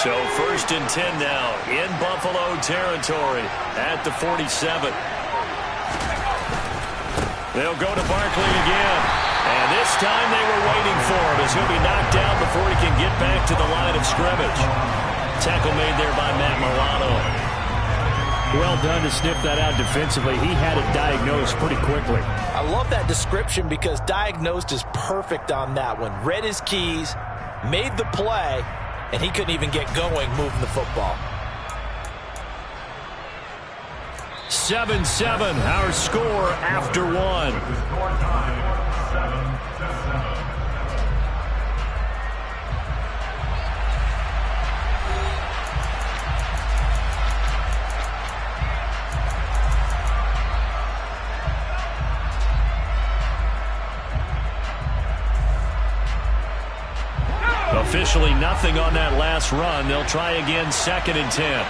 So 1st and 10 now in Buffalo territory at the 47. They'll go to Barkley again. And this time they were waiting for him as he'll be knocked down before he can get back to the line of scrimmage. Tackle made there by Matt Milano. Well done to sniff that out defensively. He had it diagnosed pretty quickly. I love that description because diagnosed is perfect on that one. Read his keys, made the play, and he couldn't even get going moving the football. 7-7, our score after one. Officially nothing on that last run. They'll try again 2nd and 10.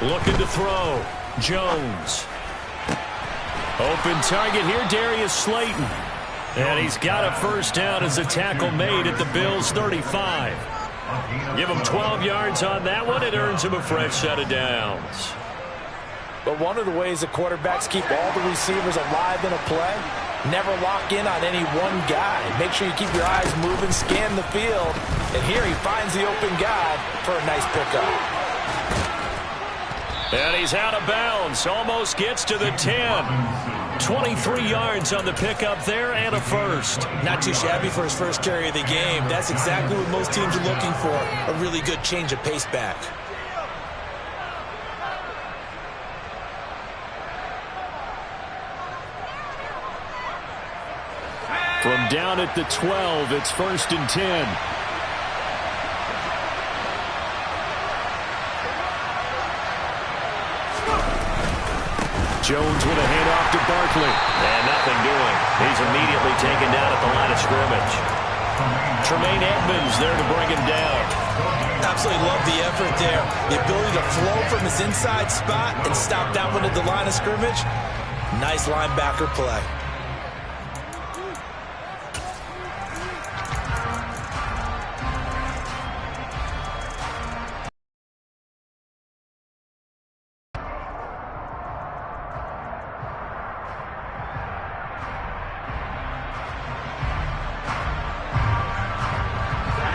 Looking to throw. Jones. Open target here, Darius Slayton. And he's got a first down as a tackle made at the Bills' 35. Give him 12 yards on that one. It earns him a fresh set of downs. But one of the ways the quarterbacks keep all the receivers alive in a play, never lock in on any one guy. Make sure you keep your eyes moving, scan the field. And here he finds the open guy for a nice pickup. And he's out of bounds. Almost gets to the 10. 23 yards on the pickup there and a first. Not too shabby for his first carry of the game. That's exactly what most teams are looking for. A really good change of pace back. From down at the 12, it's 1st and 10. Jones with a handoff to Barkley. And nothing doing. He's immediately taken down at the line of scrimmage. Tremaine Edmonds there to bring him down. Absolutely love the effort there. The ability to flow from his inside spot and stop that one at the line of scrimmage. Nice linebacker play.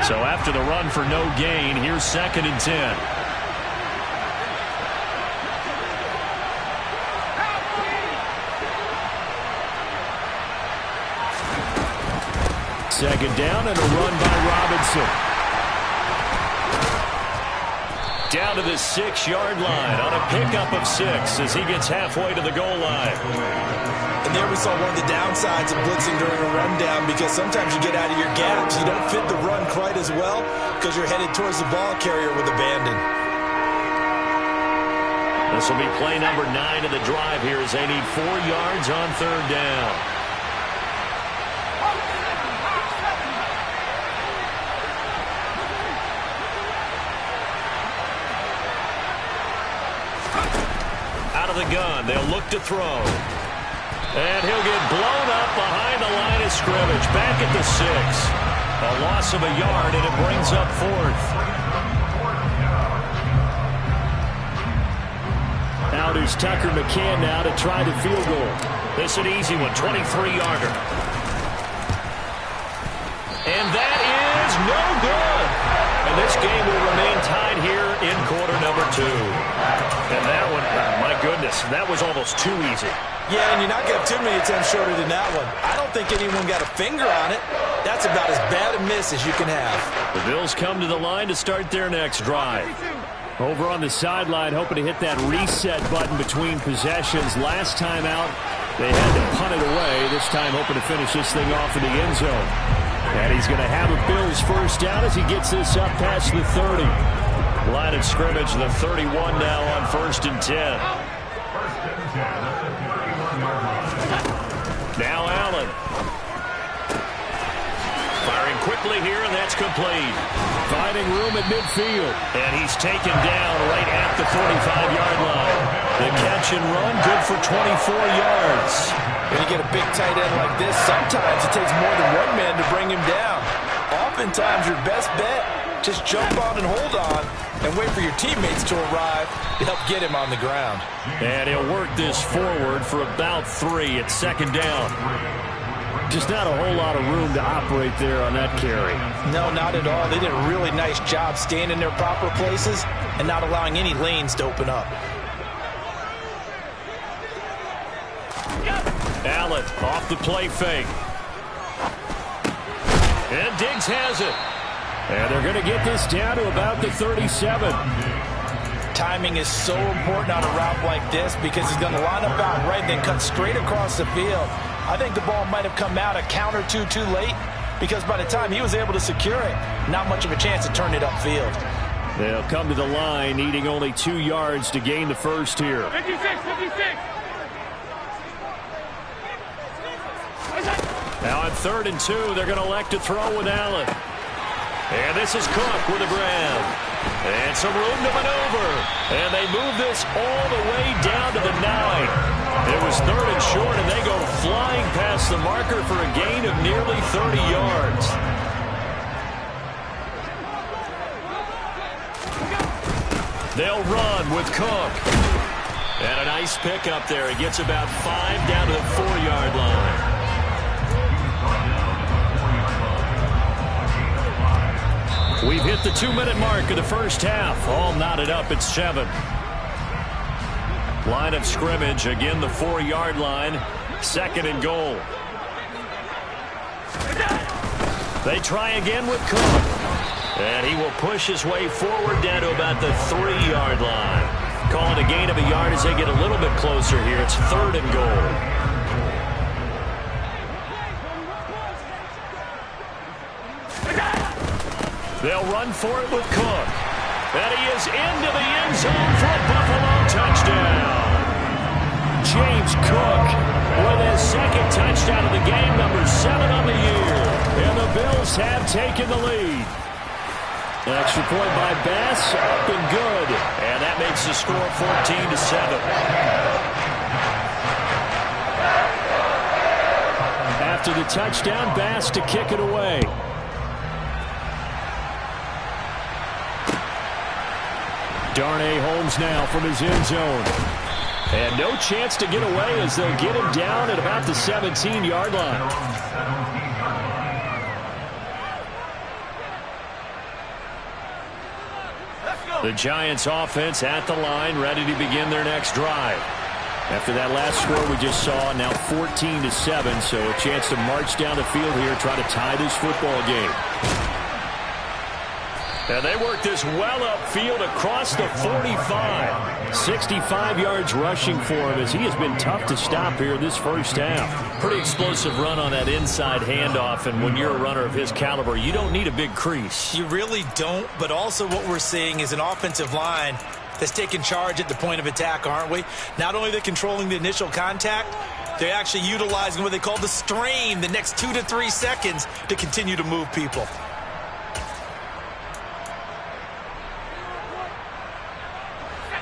So after the run for no gain, here's 2nd and 10. Second down and a run by Robinson. Down to the 6-yard line on a pickup of 6 as he gets halfway to the goal line. And there we saw one of the downsides of blitzing during a rundown, because sometimes you get out of your gaps. You don't fit the run quite as well because you're headed towards the ball carrier with abandon. This will be play number 9 of the drive here as they need 4 yards on 3rd down. Out of the gun, they'll look to throw. And he'll get blown up behind the line of scrimmage. Back at the 6. A loss of a yard, and it brings up 4th. Out is Tucker McCann now to try the field goal. This an easy one, 23-yarder. And that is no good. And this game will remain tied here in quarter number 2. And that one, my goodness, that was almost too easy. Yeah, and you're not going to have too many attempts shorter than that one. I don't think anyone got a finger on it. That's about as bad a miss as you can have. The Bills come to the line to start their next drive. Over on the sideline, hoping to hit that reset button between possessions. Last time out, they had to punt it away. This time hoping to finish this thing off in the end zone. And he's going to have a Bills first down as he gets this up past the 30. Line of scrimmage, the 31 now on 1st and 10. Now Allen. Firing quickly here, and that's complete. Finding room at midfield. And he's taken down right at the 45-yard line. The catch and run, good for 24 yards. When you get a big tight end like this, sometimes it takes more than one man to bring him down. oftentimes your best bet, just jump on and hold on and wait for your teammates to arrive to help get him on the ground. And he'll work this forward for about 3 at second down. Just not a whole lot of room to operate there on that carry. No, not at all. They did a really nice job staying in their proper places and not allowing any lanes to open up. Allen off the play fake. And Diggs has it. And they're going to get this down to about the 37. Timing is so important on a route like this because he's going to line up out right and then cut straight across the field. I think the ball might have come out a count or two too late because by the time he was able to secure it, not much of a chance to turn it upfield. They'll come to the line needing only 2 yards to gain the first here. 56. Now on 3rd and 2, they're going to elect to throw with Allen. And this is Cook with the grab. And some room to maneuver. And they move this all the way down to the 9. It was 3rd and short, and they go flying past the marker for a gain of nearly 30 yards. They'll run with Cook. And a nice pickup there. He gets about 5 down to the 4-yard line. We've hit the 2-minute mark of the first half. All knotted up at 7. Line of scrimmage, again the 4-yard line. 2nd and goal. They try again with Cook. And he will push his way forward down to about the 3-yard line. Call it a gain of a yard as they get a little bit closer here. It's 3rd and goal. They'll run for it with Cook. And he is into the end zone for a Buffalo touchdown. James Cook with his 2nd touchdown of the game, number 7 on the year. And the Bills have taken the lead. An extra point by Bass, up and good. And that makes the score 14-7. After the touchdown, Bass to kick it away. Darnay Holmes now from his end zone. And no chance to get away as they'll get him down at about the 17-yard line. The Giants offense at the line, ready to begin their next drive. After that last score we just saw, now 14-7, so a chance to march down the field here, try to tie this football game. And they work this well upfield across the 45. 65 yards rushing for him as he has been tough to stop here in this first half. Pretty explosive run on that inside handoff, and when you're a runner of his caliber, you don't need a big crease. You really don't, but also what we're seeing is an offensive line that's taking charge at the point of attack, aren't we? Not only are they controlling the initial contact, they're actually utilizing what they call the strain, the next 2 to 3 seconds to continue to move people.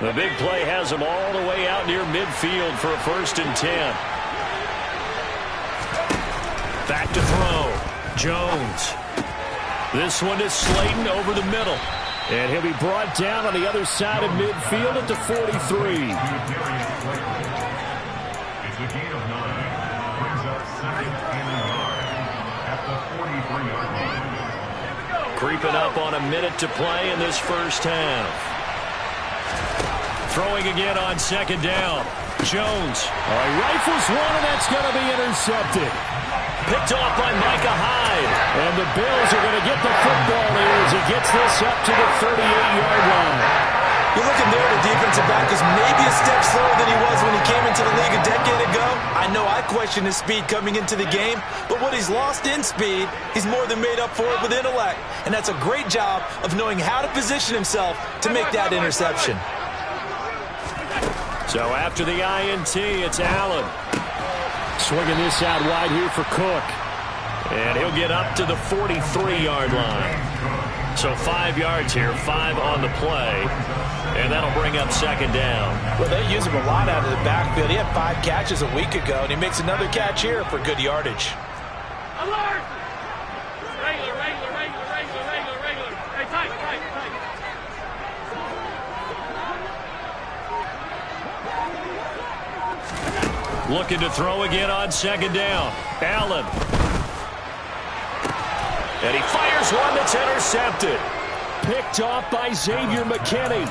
The big play has him all the way out near midfield for a 1st and 10. Back to throw. Jones. This one is Slayton over the middle. And he'll be brought down on the other side of midfield at the 43. Creeping up on a minute to play in this first half. Throwing again on 2nd down. Jones. He rifles one, and that's going to be intercepted. Picked off by Micah Hyde. And the Bills are going to get the football here as he gets this up to the 38-yard line. You're looking there, the defensive back is maybe a step slower than he was when he came into the league a decade ago. I know I questioned his speed coming into the game, but what he's lost in speed, he's more than made up for it with intellect. And that's a great job of knowing how to position himself to make that interception. So after the INT, it's Allen. Swinging this out wide here for Cook. And he'll get up to the 43-yard line. So 5 yards here, 5 on the play. And that'll bring up 2nd down. Well, they use him a lot out of the backfield. He had 5 catches a week ago, and he makes another catch here for good yardage. Alert! Regular. Looking to throw again on second down. Allen. And he fires one that's intercepted. Picked off by Xavier McKinney.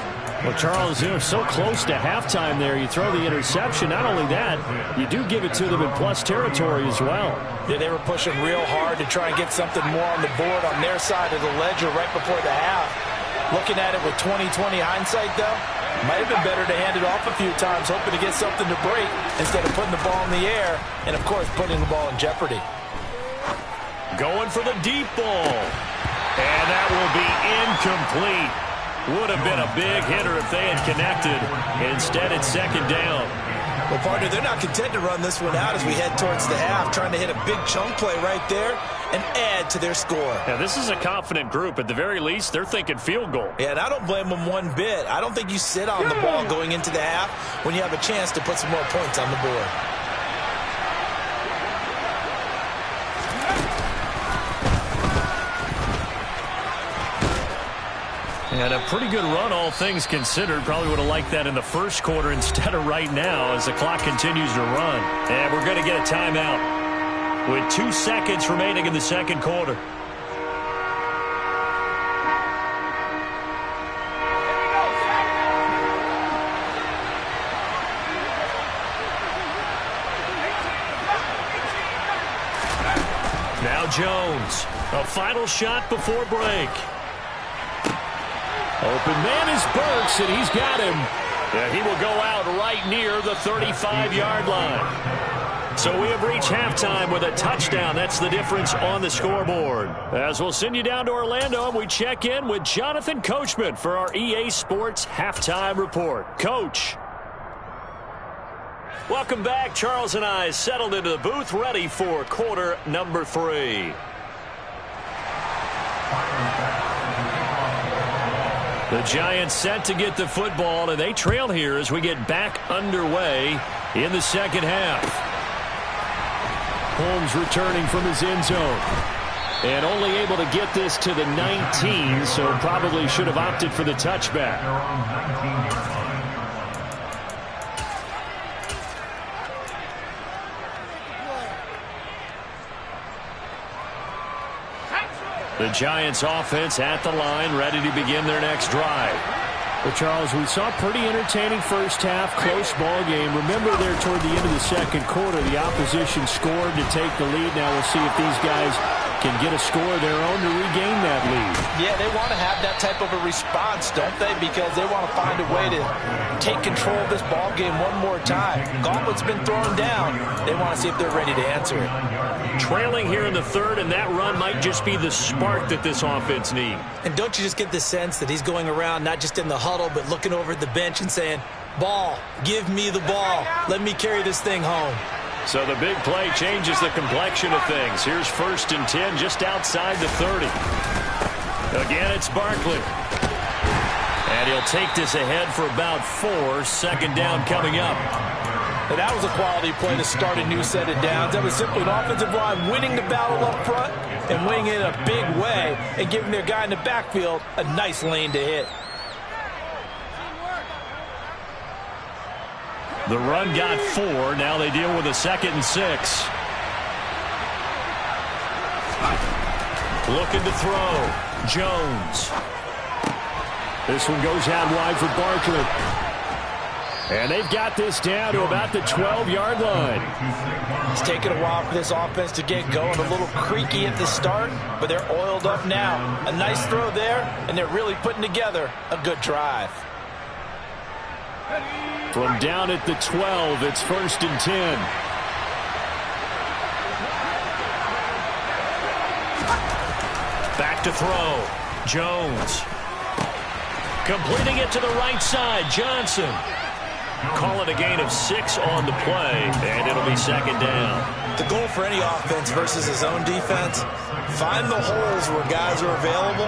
Well, Charles, they're so close to halftime there. You throw the interception. Not only that, you do give it to them in plus territory as well. Yeah, they were pushing real hard to try and get something more on the board on their side of the ledger right before the half. Looking at it with 20/20 hindsight, though, might have been better to hand it off a few times, hoping to get something to break instead of putting the ball in the air and, of course, putting the ball in jeopardy. Going for the deep ball. And that will be incomplete. Would have been a big hitter if they had connected. Instead, it's second down. Well, partner, they're not content to run this one out as we head towards the half, trying to hit a big chunk play right there and add to their score. Now, this is a confident group. At the very least, they're thinking field goal. Yeah, and I don't blame them one bit. I don't think you sit on the ball going into the half when you have a chance to put some more points on the board. And a pretty good run, all things considered. Probably would have liked that in the first quarter instead of right now as the clock continues to run. And we're going to get a timeout with 2 seconds remaining in the second quarter. Now Jones, a final shot before break. Open man is Burks, and he's got him. And he will go out right near the 35-yard line. So we have reached halftime with a touchdown. That's the difference on the scoreboard. As we'll send you down to Orlando, and we check in with Jonathan Coachman for our EA Sports Halftime Report. Coach. Welcome back. Charles and I settled into the booth, ready for quarter number 3. The Giants set to get the football, and they trail here as we get back underway in the second half. Holmes returning from his end zone. And only able to get this to the 19, so probably should have opted for the touchback. The Giants offense at the line, ready to begin their next drive. Well, Charles, we saw a pretty entertaining first half, close ball game. Remember there toward the end of the second quarter, the opposition scored to take the lead. Now we'll see if these guys can get a score of their own to regain that lead. Yeah, they want to have that type of a response, don't they? Because they want to find a way to take control of this ball game one more time. Gauntlet's been thrown down. They want to see if they're ready to answer it. Trailing here in the third, and that run might just be the spark that this offense needs. And don't you just get the sense that he's going around not just in the huddle, but looking over at the bench and saying, ball, give me the ball. Let me carry this thing home. So the big play changes the complexion of things. Here's 1st and 10 just outside the 30. Again, it's Barkley. And he'll take this ahead for about 4. Second down coming up. And that was a quality play to start a new set of downs. That was simply an offensive line winning the battle up front and winning it in a big way and giving their guy in the backfield a nice lane to hit. The run got 4. Now they deal with a 2nd and 6. Looking to throw. Jones. This one goes out wide for Barkley. And they've got this down to about the 12-yard line. It's taken a while for this offense to get going. A little creaky at the start, but they're oiled up now. A nice throw there, and they're really putting together a good drive. From down at the 12, it's 1st and 10. Back to throw. Jones. Completing it to the right side. Johnson. Call it a gain of 6 on the play, and it'll be 2nd down. The goal for any offense versus his own defense, find the holes where guys are available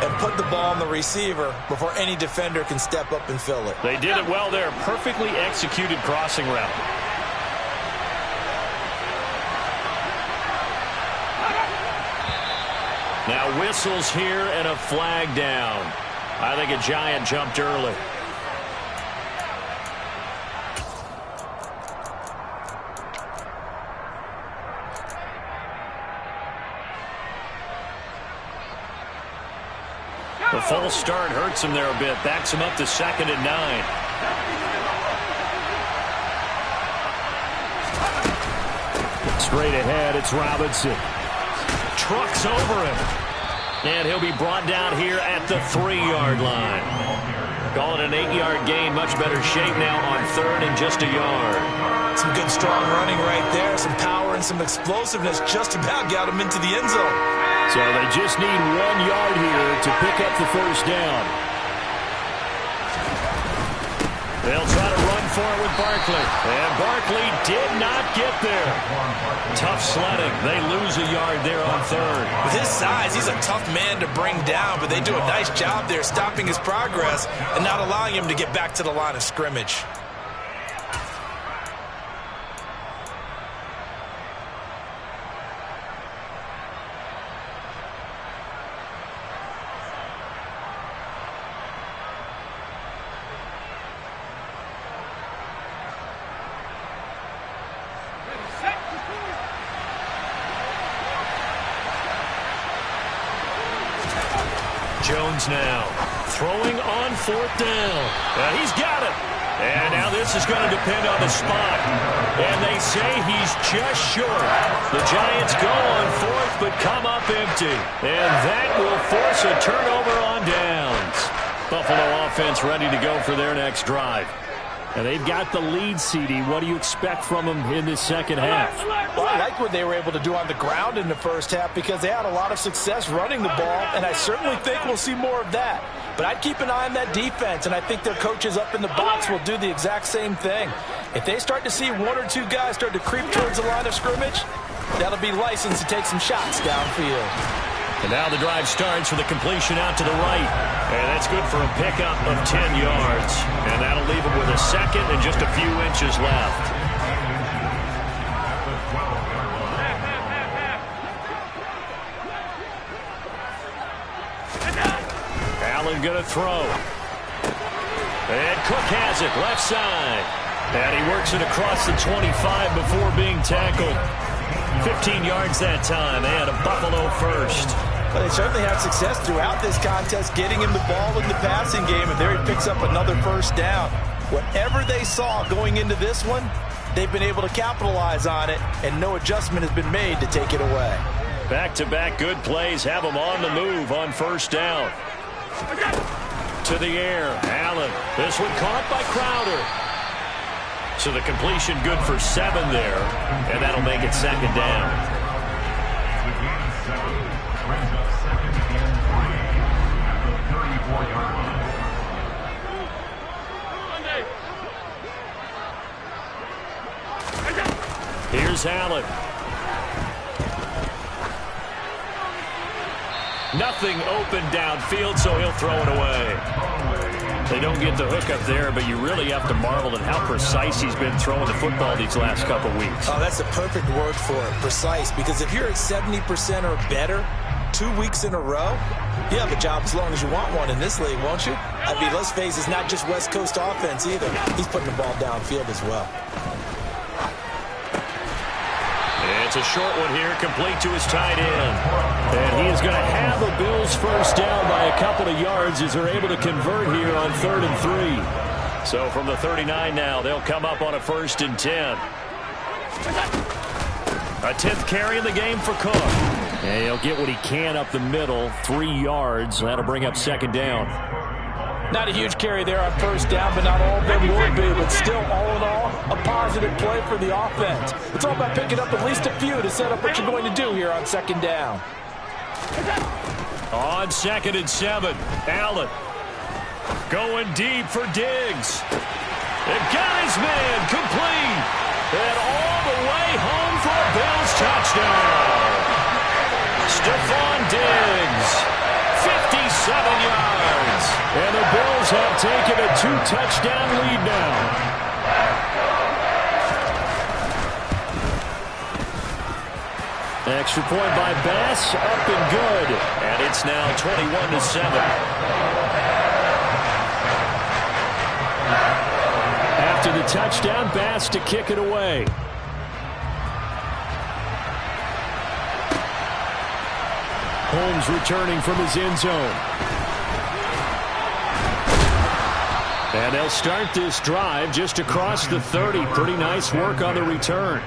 and put the ball on the receiver before any defender can step up and fill it. They did it well there. Perfectly executed crossing route. Now whistles here and a flag down. I think a Giant jumped early. The false start hurts him there a bit. Backs him up to 2nd and 9. Straight ahead, it's Robinson. Trucks over him. And he'll be brought down here at the 3-yard line. Call it an 8-yard gain. Much better shape now on 3rd and just a yard. Some good strong running right there. Some power and some explosiveness just about got him into the end zone. So they just need 1 yard here to pick up the first down. They'll try to run for it with Barkley. And Barkley did not get there. Tough sledding. They lose a yard there on 3rd. With his size, he's a tough man to bring down, but they do a nice job there stopping his progress and not allowing him to get back to the line of scrimmage. Jones now throwing on 4th down. He's got it. And now this is going to depend on the spot. And they say he's just short. The Giants go on 4th but come up empty. And that will force a turnover on downs. Buffalo offense ready to go for their next drive. And they've got the lead, CD. What do you expect from them in this second half? Well, I like what they were able to do on the ground in the first half because they had a lot of success running the ball, and I certainly think we'll see more of that. But I'd keep an eye on that defense, and I think their coaches up in the box will do the exact same thing. If they start to see 1 or 2 guys start to creep towards the line of scrimmage, that'll be licensed to take some shots downfield. And now the drive starts with a completion out to the right. And that's good for a pickup of 10 yards. And that'll leave him with a 2nd and just a few inches left. Allen going to throw. And Cook has it left side. And he works it across the 25 before being tackled. 15 yards that time, and a Buffalo first. Well, they certainly had success throughout this contest, getting him the ball in the passing game, and there he picks up another first down. Whatever they saw going into this one, they've been able to capitalize on it, and no adjustment has been made to take it away. Back-to-back good plays have them on the move on first down. To the air, Allen. This one caught by Crowder. So the completion good for 7 there, and that'll make it 2nd down. Here's Allen. Nothing open downfield, so he'll throw it away. They don't get the hook up there, but you really have to marvel at how precise he's been throwing the football these last couple weeks. Oh, that's a perfect word for it, precise, because if you're at 70% or better 2 weeks in a row, you have a job as long as you want one in this league, won't you? I mean, let's face it, it's not just West Coast offense either. He's putting the ball downfield as well. It's a short one here, complete to his tight end. And he is going to have the Bills first down by a couple of yards as they're able to convert here on 3rd and 3. So from the 39 now, they'll come up on a 1st and 10. A 10th carry in the game for Cook. And he'll get what he can up the middle, 3 yards. That'll bring up 2nd down. Not a huge carry there on first down, but not all of them would be. But still, all in all, a positive play for the offense. It's all about picking up at least a few to set up what you're going to do here on 2nd down. On 2nd and 7, Allen going deep for Diggs. They've got his man complete. And all the way home for a Bills touchdown. Stephon Diggs, 57 yards. And the Bills have taken a 2-touchdown lead now. Extra point by Bass, up and good. And it's now 21-7. After the touchdown, Bass to kick it away. Holmes returning from his end zone. And they'll start this drive just across the 30. Pretty nice work on the return.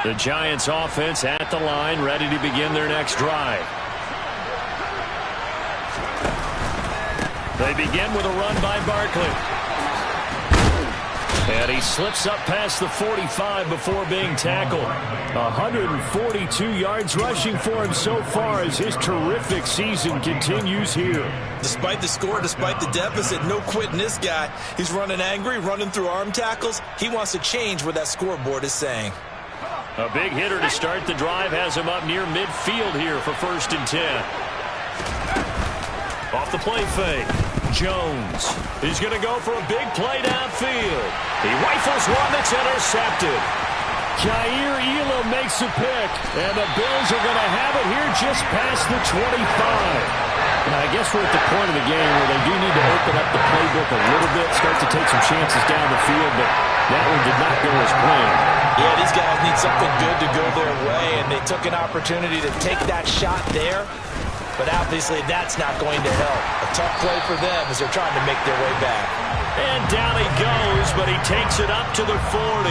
The Giants offense at the line, ready to begin their next drive. They begin with a run by Barkley. And he slips up past the 45 before being tackled. 142 yards rushing for him so far as his terrific season continues here. Despite the score, despite the deficit, no quitting this guy. He's running angry, running through arm tackles. He wants to change what that scoreboard is saying. A big hitter to start the drive has him up near midfield here for 1st and 10. Off the play fake. Jones. He's going to go for a big play downfield. He rifles one that's intercepted. Jair Elam makes a pick, and the Bills are going to have it here just past the 25. And I guess we're at the point of the game where they do need to open up the playbook a little bit, start to take some chances down the field, but that one did not go as planned. Yeah, these guys need something good to go their way, and they took an opportunity to take that shot there. But obviously that's not going to help. A tough play for them as they're trying to make their way back. And down he goes, but he takes it up to the 40.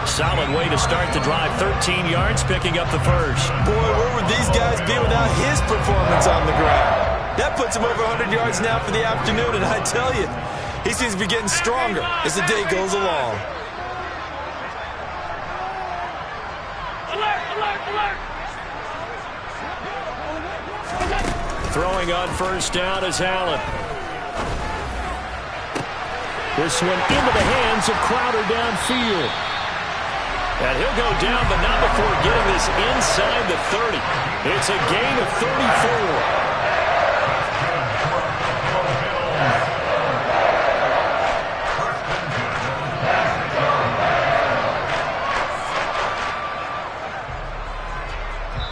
Solid way to start the drive. 13 yards, picking up the first. Boy, where would these guys be without his performance on the ground? That puts him over 100 yards now for the afternoon, and I tell you, he seems to be getting stronger as the day goes along. Alert, alert, alert! Throwing on 1st down is Allen. This one into the hands of Crowder downfield. And he'll go down, but not before getting this inside the 30. It's a gain of 34.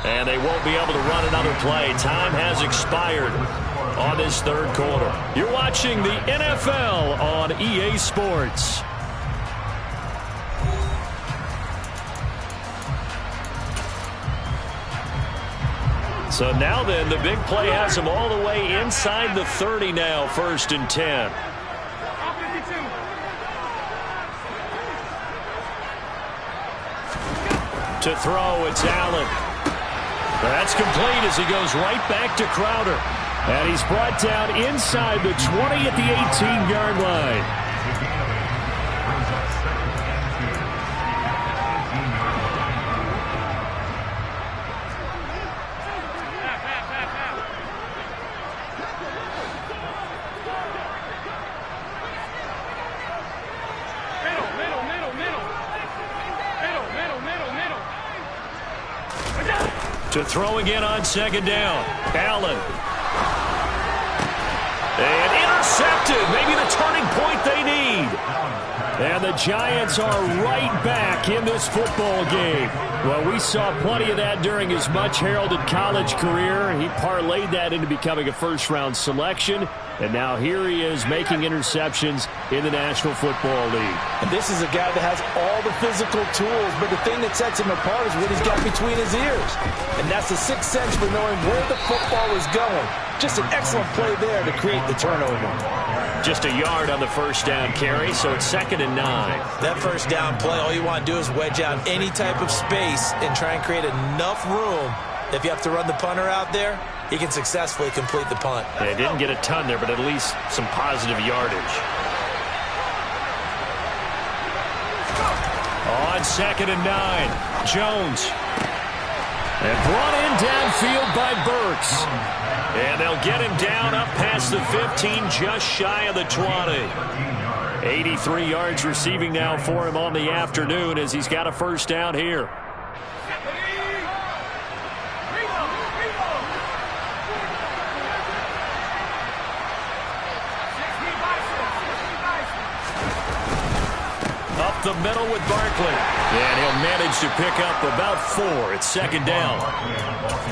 And they won't be able to run another play. Time has expired on this 3rd quarter. You're watching the NFL on EA Sports. So now then, the big play has them all the way inside the 30 now, 1st and 10. To throw, it's Allen. That's complete as he goes right back to Crowder. And he's brought down inside the 20 at the 18-yard line. To throw again on 2nd down. Allen. And intercepted. Maybe the turning point they need. And the Giants are right back in this football game. Well, we saw plenty of that during his much-heralded college career. He parlayed that into becoming a first-round selection. And now here he is making interceptions in the National Football League. And this is a guy that has all the physical tools, but the thing that sets him apart is what he's got between his ears. And that's the sixth sense for knowing where the football is going. Just an excellent play there to create the turnover. Just a yard on the 1st down carry, so it's 2nd and 9. That 1st down play, all you want to do is wedge out any type of space and try and create enough room. If you have to run the punter out there, he can successfully complete the punt. They didn't get a ton there, but at least some positive yardage. On 2nd and 9, Jones. And brought in downfield by Burks. And they'll get him down up past the 15, just shy of the 20. 83 yards receiving now for him on the afternoon as he's got a 1st down here. the middle with Barkley. And he'll manage to pick up about 4. It's second down.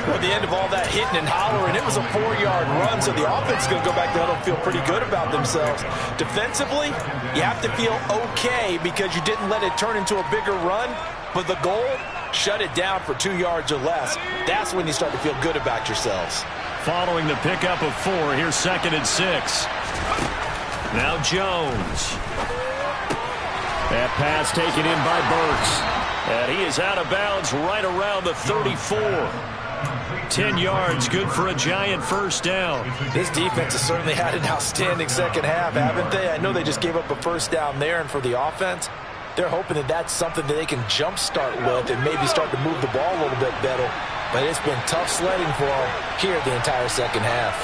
Well, at the end of all that hitting and hollering, it was a 4-yard run, so the offense is going to go back to huddle and feel pretty good about themselves. Defensively, you have to feel okay because you didn't let it turn into a bigger run, but the goal, shut it down for 2 yards or less. That's when you start to feel good about yourselves. Following the pickup of 4, here's second and 6. Now Jones. That pass taken in by Burks. And he is out of bounds right around the 34. 10 yards, good for a giant first down. This defense has certainly had an outstanding second half, haven't they? I know they just gave up a first down there, and for the offense, they're hoping that that's something that they can jumpstart with and maybe start to move the ball a little bit better. But it's been tough sledding for them here the entire second half.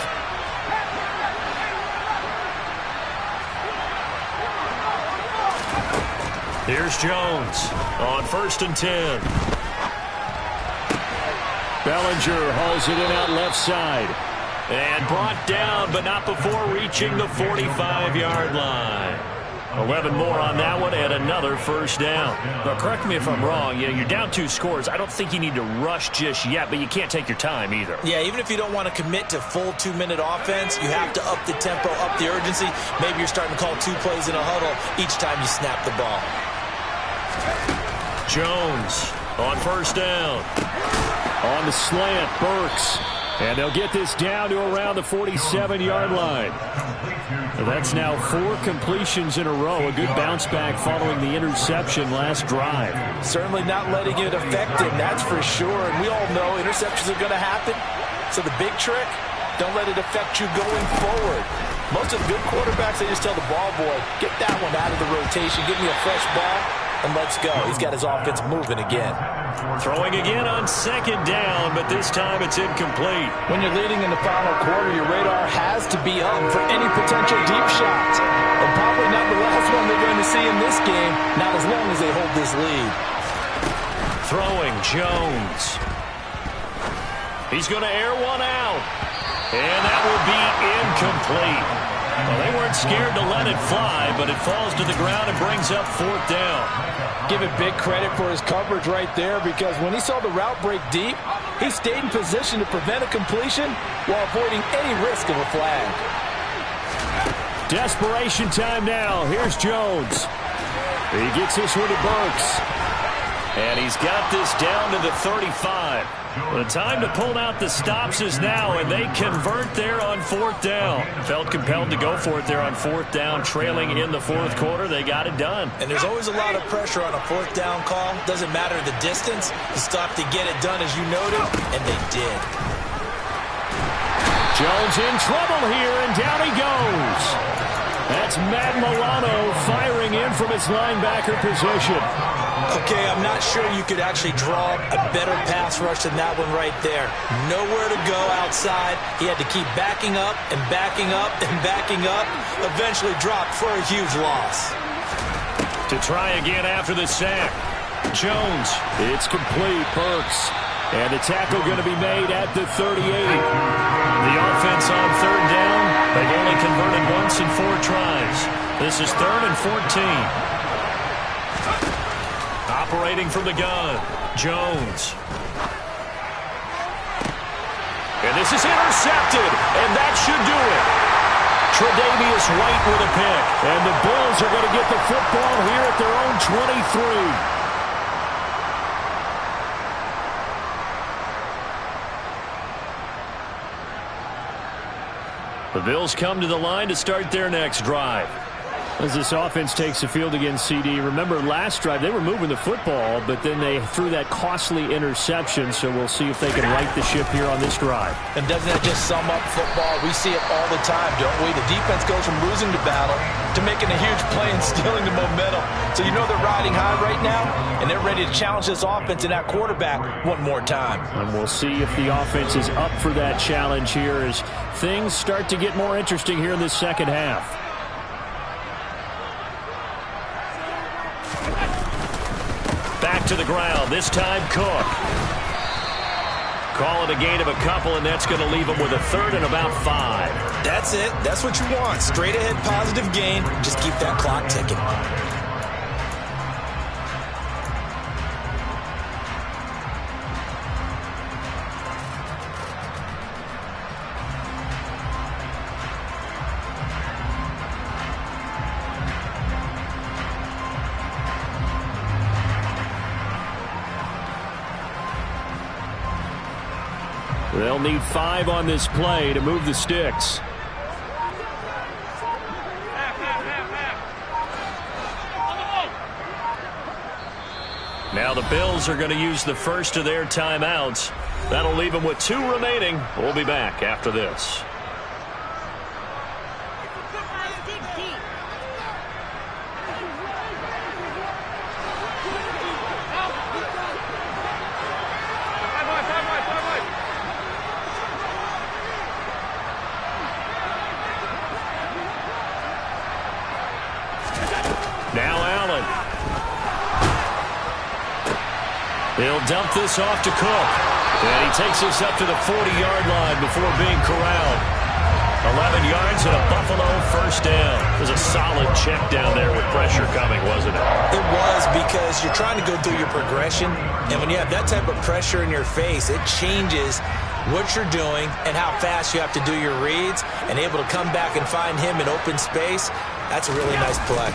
Here's Jones on 1st and 10. Bellinger hauls it in out left side. And brought down, but not before reaching the 45-yard line. 11 more on that one and another first down. But correct me if I'm wrong. You're down 2 scores. I don't think you need to rush just yet, but you can't take your time either. Yeah, even if you don't want to commit to full 2-minute offense, you have to up the tempo, up the urgency. Maybe you're starting to call 2 plays in a huddle each time you snap the ball. Jones on 1st down. On the slant, Burks. And they'll get this down to around the 47-yard line. That's now 4 completions in a row. A good bounce back following the interception last drive. Certainly not letting it affect him, that's for sure. And we all know interceptions are going to happen. So the big trick, don't let it affect you going forward. Most of the good quarterbacks, they just tell the ball boy, get that one out of the rotation, give me a fresh ball, and let's go. He's got his offense moving again. Throwing again on 2nd down, but this time it's incomplete. When you're leading in the final quarter, your radar has to be up for any potential deep shots. And probably not the last one they're going to see in this game, not as long as they hold this lead. Throwing Jones. He's going to air one out. And that will be incomplete. Well, they weren't scared to let it fly, but it falls to the ground and brings up 4th down. Give it big credit for his coverage right there, because when he saw the route break deep, he stayed in position to prevent a completion while avoiding any risk of a flag. Desperation time now. Here's Jones. He gets this one to Burks. And he's got this down to the 35. The time to pull out the stops is now, and they convert there on 4th down. Felt compelled to go for it there on 4th down, trailing in the 4th quarter. They got it done. And there's always a lot of pressure on a 4th down call. Doesn't matter the distance. You stop to get it done, as you noted, and they did. Jones in trouble here, and down he goes. That's Matt Milano firing in from his linebacker position. Okay, I'm not sure you could actually draw a better pass rush than that one right there. Nowhere to go outside. He had to keep backing up and backing up and backing up. Eventually dropped for a huge loss. To try again after the sack. Jones. It's complete. Burks. And the tackle going to be made at the 38. The offense on 3rd down. They've only converted once in 4 tries. This is 3rd and 14. Operating from the gun, Jones. And this is intercepted, and that should do it. Tre'Davious White with a pick. And the Bills are going to get the football here at their own 23. The Bills come to the line to start their next drive. As this offense takes the field against CD, remember last drive they were moving the football, but then they threw that costly interception, so we'll see if they can right the ship here on this drive. And doesn't that just sum up football? We see it all the time, don't we? The defense goes from losing the battle to making a huge play and stealing the momentum. So you know they're riding high right now, and they're ready to challenge this offense and that quarterback one more time. And we'll see if the offense is up for that challenge here as things start to get more interesting here in this second half. Back to the ground, this time Cook. Call it a gain of a couple, and that's going to leave him with a 3rd and about 5. That's it. That's what you want. Straight ahead positive gain. Just keep that clock ticking. They'll need 5 on this play to move the sticks. Now the Bills are going to use the first of their timeouts. That'll leave them with 2 remaining. We'll be back after this. Now Allen. He'll dump this off to Cook. And he takes this up to the 40-yard line before being corralled. 11 yards and a Buffalo first down. It was a solid check down there with pressure coming, wasn't it? It was, because you're trying to go through your progression, and when you have that type of pressure in your face, it changes what you're doing and how fast you have to do your reads, and able to come back and find him in open space. That's a really nice play.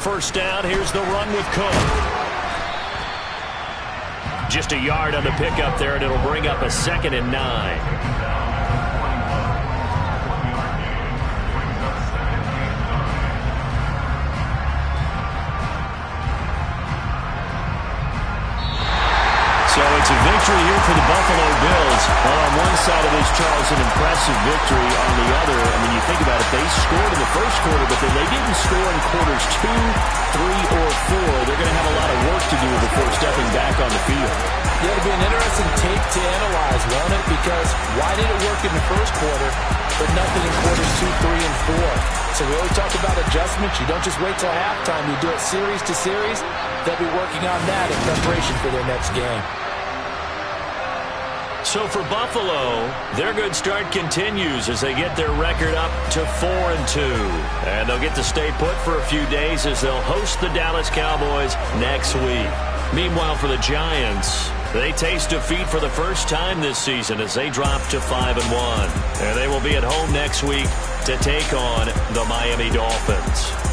First down, here's the run with Cook. Just a yard on the pickup there, and it'll bring up a 2nd and 9. So it's a victory here for the Buffalo Bills. Well, on one side of this, Charles, an impressive victory. On the other, I mean, you think about it, they scored in the first quarter, but then they didn't score in quarters 2, 3, or 4. They're going to have a lot of work to do before stepping back on the field. Yeah, it'll be an interesting tape to analyze, won't it? Because why did it work in the first quarter, but nothing in quarters 2, 3, and 4? So we always talk about adjustments. You don't just wait till halftime. You do it series to series. They'll be working on that in preparation for their next game. So for Buffalo, their good start continues as they get their record up to 4-2. And they'll get to stay put for a few days as they'll host the Dallas Cowboys next week. Meanwhile, for the Giants, they taste defeat for the first time this season as they drop to 5-1. And they will be at home next week to take on the Miami Dolphins.